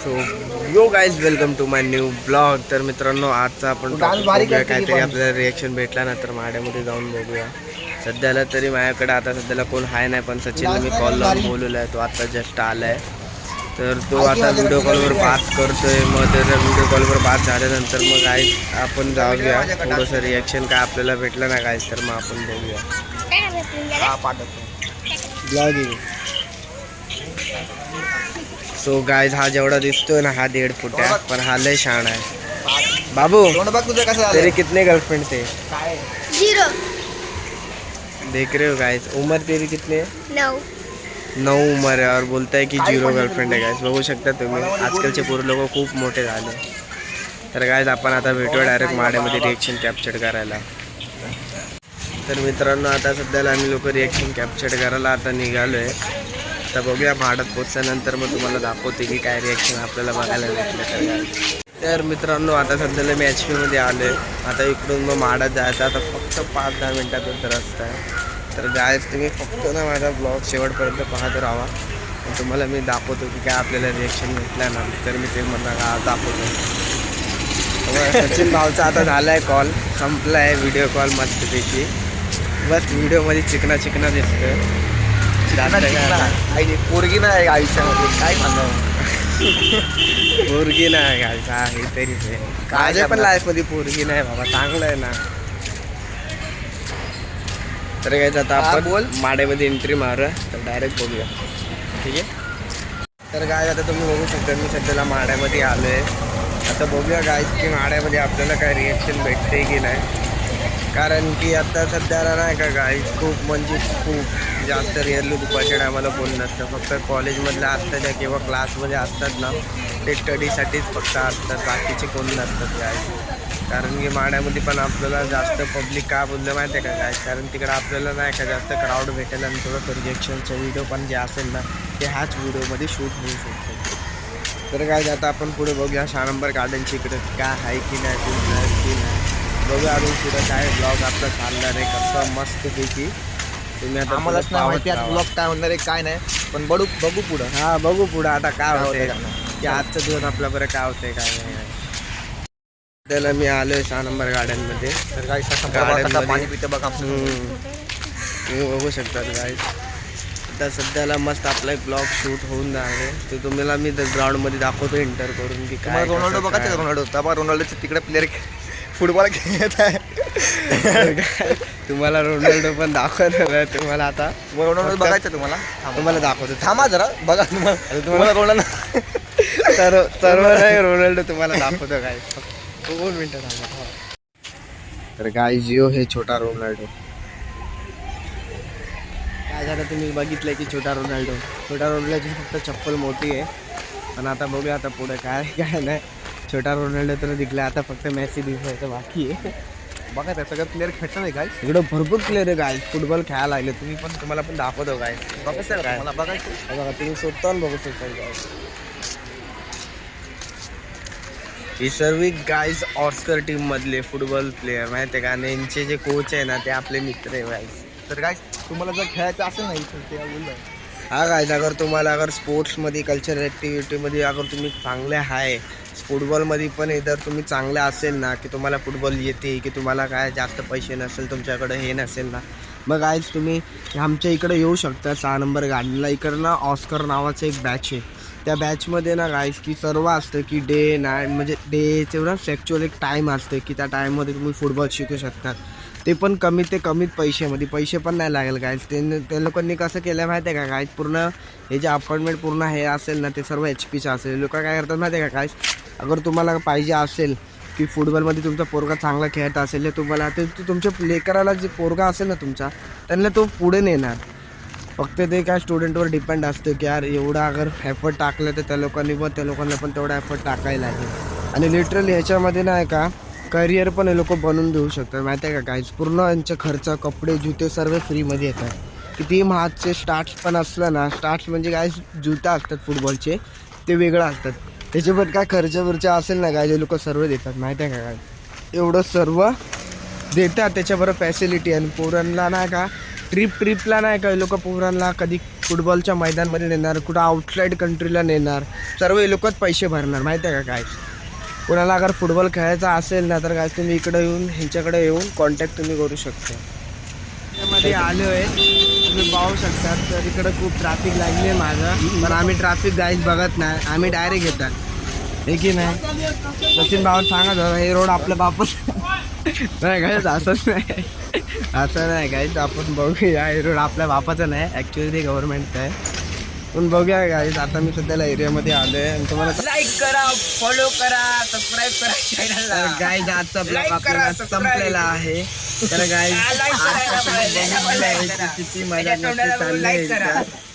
So yo guys welcome to my new blog. तर मित्रांनो आजचा आपण काहीतरी आपल्याला रिॲक्शन भेटला ना तर माड्यामध्ये जाऊन बघूया. सध्याला तरी माझ्याकडे आता सध्याला कोण हाय नाही, पण सचिनला मी कॉल लावून बोलवला आहे. तो आता जस्ट आला आहे, तर तो आता व्हिडिओ कॉलवर बात करतोय. मग त्याच्या व्हिडिओ कॉलवर बात झाल्यानंतर मग गाईज आपण जाऊया थोडंसं रिॲक्शन काय आपल्याला भेटलं ना गाईज, तर मग आपण बघूया ब्लॉगिंग. सो गाईज हा जेवढा दिसतोय ना हा 1.5 फूट आहे, पण हा लय शान आहे. बाबू तेरे कितने गर्लफ्रेंड थे? 0. देख रहे हो गाइस, उम्र तेरी कितनी है? 9 उम्र है और बोलता है की 0 गर्लफ्रेंड आहे. गाइस बघू शकता तुम्ही, आजकालचे पोरं लोक खूप मोठे झाले. तर गाइस आपण आता भेटूया डायरेक्ट माड्यामध्ये रिएक्शन कॅप्चर करायला. तर मित्रांनो आता सध्याला आम्ही लोक रिएक्शन कॅप्चर करायला आता निघालो आहे. आता बघूया माड्यात पोचल्यानंतर मग तुम्हाला दाखवते की काय रिॲक्शन आपल्याला बघायला भेटलं. तर मित्रांनो आता सध्याला मी HP मध्ये आलो आहे. आता इकडून मग माड्यात जायचं आता फक्त 5-10 मिनटाचा रस्ता आहे. तर गायस तुम्ही फक्त ना माझा ब्लॉग शेवटपर्यंत पाहत राहा. तुम्हाला मी दाखवतो की काय आपल्याला रिॲक्शन भेटलं ना, तर मी ते मला दाखवतो. सचिन भाऊचा आता झाला आहे कॉल, संपला आहे व्हिडिओ कॉल मस्तपैकी. बस व्हिडिओमध्ये चिकना दिसतं. पोरगी नाही आयुष्यामध्ये काय सांगावं. पोरगी नाही घालचा आहे तरी माझ्या पण लाईफमध्ये पोरगी नाही बाबा, चांगलं आहे ना. तर काय आता आपण माड्यामध्ये एंट्री मारूया, तर डायरेक्ट बघूया. ठीक आहे. तर काय आता तुम्ही बघू शकता मी सध्याला माड्यामध्ये आलो आहे. आता बघूया गाईज की माड्यामध्ये आपल्याला काय रिॲक्शन भेटते की नाही, कारण की आता सध्याला नाही का गाईज खूप म्हणजे खूप जास्त रिअरली दुपारच्या टायमाला कोण नसतं. फक्त कॉलेजमधल्या असतात किंवा क्लासमध्ये असतात ना, ते स्टडीसाठीच फक्त असतात, बाकीचे कोण नसतात गाईज. कारण की माड्यामध्ये पण आपल्याला जास्त पब्लिक का बोललं माहिती आहे का गाईज, कारण तिकडं आपल्याला नाही का जास्त क्राऊड भेटेल आणि थोडं रिजेक्शनचं व्हिडिओ पण जे असेल ना ते ह्याच व्हिडिओमध्ये शूट होऊ शकतो. तर गाईज आता आपण पुढे बघूया 6 नंबर गार्डनची इकडे काय आहे की नाही की नाही बघूया. अजून पुढं काय ब्लॉग आपला चालणार आहे कसं मस्तपैकी. तुम्ही आता आम्हालाच नाही माहिती आज ब्लॉग काय होणार आहे काय नाही, पण बघू पुढं. हां बघू पुढं आता काय होतंय की आजचा दिवस आपला बरं काय होतंय काय नाही. त्याला मी आलो आहे 6 नंबर गार्डनमध्ये. तर काय पाणी पितं बघा. तुम्ही बघू शकता गाईज. आता सध्याला मस्त आपला एक ब्लॉग शूट होऊन जाणार ते तुम्हाला मी ग्राउंडमध्ये दाखवतो इंटर करून की काय. रोनाल्डो बघायचं का? रोनाल्डोचं तिकडे प्लेअर फुटबॉल खेळत आहे. तुम्हाला रोनाल्डो पण दाखवणार आहे. तुम्हाला आता रोनाल्डो बघायचं तुम्हाला दाखवतो. थांबा जरा बघा तुम्हाला रोनाल्डो सर्व नाही रोनाल्डो तुम्हाला दाखवतो काय. 2 मिनटं थांबा. तर काय जिओ हे छोटा रोनाल्डो काय झालं तुम्ही बघितलं की छोटा रोनाल्डोची फक्त चप्पल मोठी आहे. पण आता बघूया आता पुढे काय नाही. छोटा रोनाल्डो तर दिखला, आता फक्त मेसी दिसायचं बाकी आहे. बघा त्या सगळं प्लेअर खेळतं नाही काय, इकडं भरपूर प्लेअर आहे काय फुटबॉल खेळायला लागले. तुम्हाला पण दाखवतो काय बघायचं काय मला बघायचं बघा तुम्ही स्वतःहून बघू शकता काय. ही सर्व गाईज ऑस्कर टीम मधले फुटबॉल प्लेयर माहिती आहे का, आणि यांचे जे कोच आहे ना ते आपले मित्र आहे गाईज. तर काय तुम्हाला जर खेळायचं असेल नाही ते बोललं. हा गाईज अगर स्पोर्ट्समध्ये कल्चरल ॲक्टिव्हिटीमध्ये अगर तुम्ही चांगले आहे, फुटबॉलमध्ये पण जर तुम्ही चांगले असेल ना की तुम्हाला फुटबॉल येते की तुम्हाला काय जास्त पैसे नसेल तुमच्याकडे हे नसेल ना, मग गाईज तुम्ही आमच्या इकडे येऊ शकता 6 नंबर गार्डनला. इकडं ना ऑस्कर नावाचं एक बॅच आहे. त्या बॅचमध्ये ना गाईज की सर्व असतं की डे नाईट म्हणजे डेचं ना फॅक्च्युअल एक टाईम असतं की त्या टाईममध्ये तुम्ही फुटबॉल शिकू शकतात. ते पण कमीत पैशामध्ये, पैसे पण नाही लागेल गाईज. त्या लोकांनी कसं केलं माहिती आहे का गाईज, पूर्ण हे जे अपॉइंटमेंट पूर्ण हे असेल ना ते सर्व HPचं असेल. लोक काय करतात माहिती आहे का गाईज, अगर तुम्हाला पाहिजे असेल की फुटबॉलमध्ये तुमचा पोरगा चांगला खेळत असेल तर तुम्हाला ते तुमच्या लेकराला जे पोरगा असेल ना तुमचा त्यांना तो पुढे नेणार. फक्त ते काय स्टुडंटवर डिपेंड असतं की यार एवढा अगर एफर्ट टाकलं तर त्या लोकांना पण तेवढा एफर्ट टाकायला लागेल. आणि लिटरली ह्याच्यामध्ये नाही का करिअर पण हे लोक बनवून देऊ शकतात माहिती आहे का गाईज. पूर्ण यांचे खर्च कपडे जुते सर्व फ्रीमध्ये येतात. किती महागचे स्टार्ट्स पण असलं ना, स्टार्ट्स म्हणजे काय जुता असतात फुटबॉलचे ते वेगळं असतात, त्याचे पण काय खर्च असेल ना गाईज हे लोक सर्व देतात माहिती आहे का काय. एवढं सर्व देतात त्याच्याबरोबर फॅसिलिटी. आणि पोरांना नाही का ट्रिपला नाही का लोक पोरांना कधी फुटबॉलच्या मैदानमध्ये नेणार, कुठं आउटसाईड कंट्रीला नेणार, सर्व हे लोकच पैसे भरणार माहिती आहे का काय. कोणाला अगर फुटबॉल खेळायचा असेल ना तर काय तुम्ही इकडे येऊन ह्यांच्याकडे येऊन कॉन्टॅक्ट तुम्ही करू शकता. त्यामध्ये आलो आहे तुम्ही पाहू शकता. तर इकडं खूप ट्रॅफिक लागली आहे माझं, पण आम्ही ट्रॅफिक गाईज बघत नाही, आम्ही डायरेक्ट येतात हे की नाही. सचिन भाऊ सांगत होता हे रोड आपल्या बापच नाही गाईज, असंच नाही, असं नाही गाईज. आपण बघूया हे रोड आपल्या बापाचं नाही, ॲक्च्युली ते गव्हर्नमेंटचं आहे. पण बघूया गाईज, आता मी सध्याला एरियामध्ये आलो आहे आणि तुम्हाला लाईक करा, फॉलो करा, सबस्क्राईब करा चॅनलला. गाईज आजचा ब्लॉग Like करा, आपल्याला subscribe. संपलेला आहे. तर गाईज like करायला पाहिजे. किती मजा त्याच्या तोंडाला चालली like आहे करा. इथं.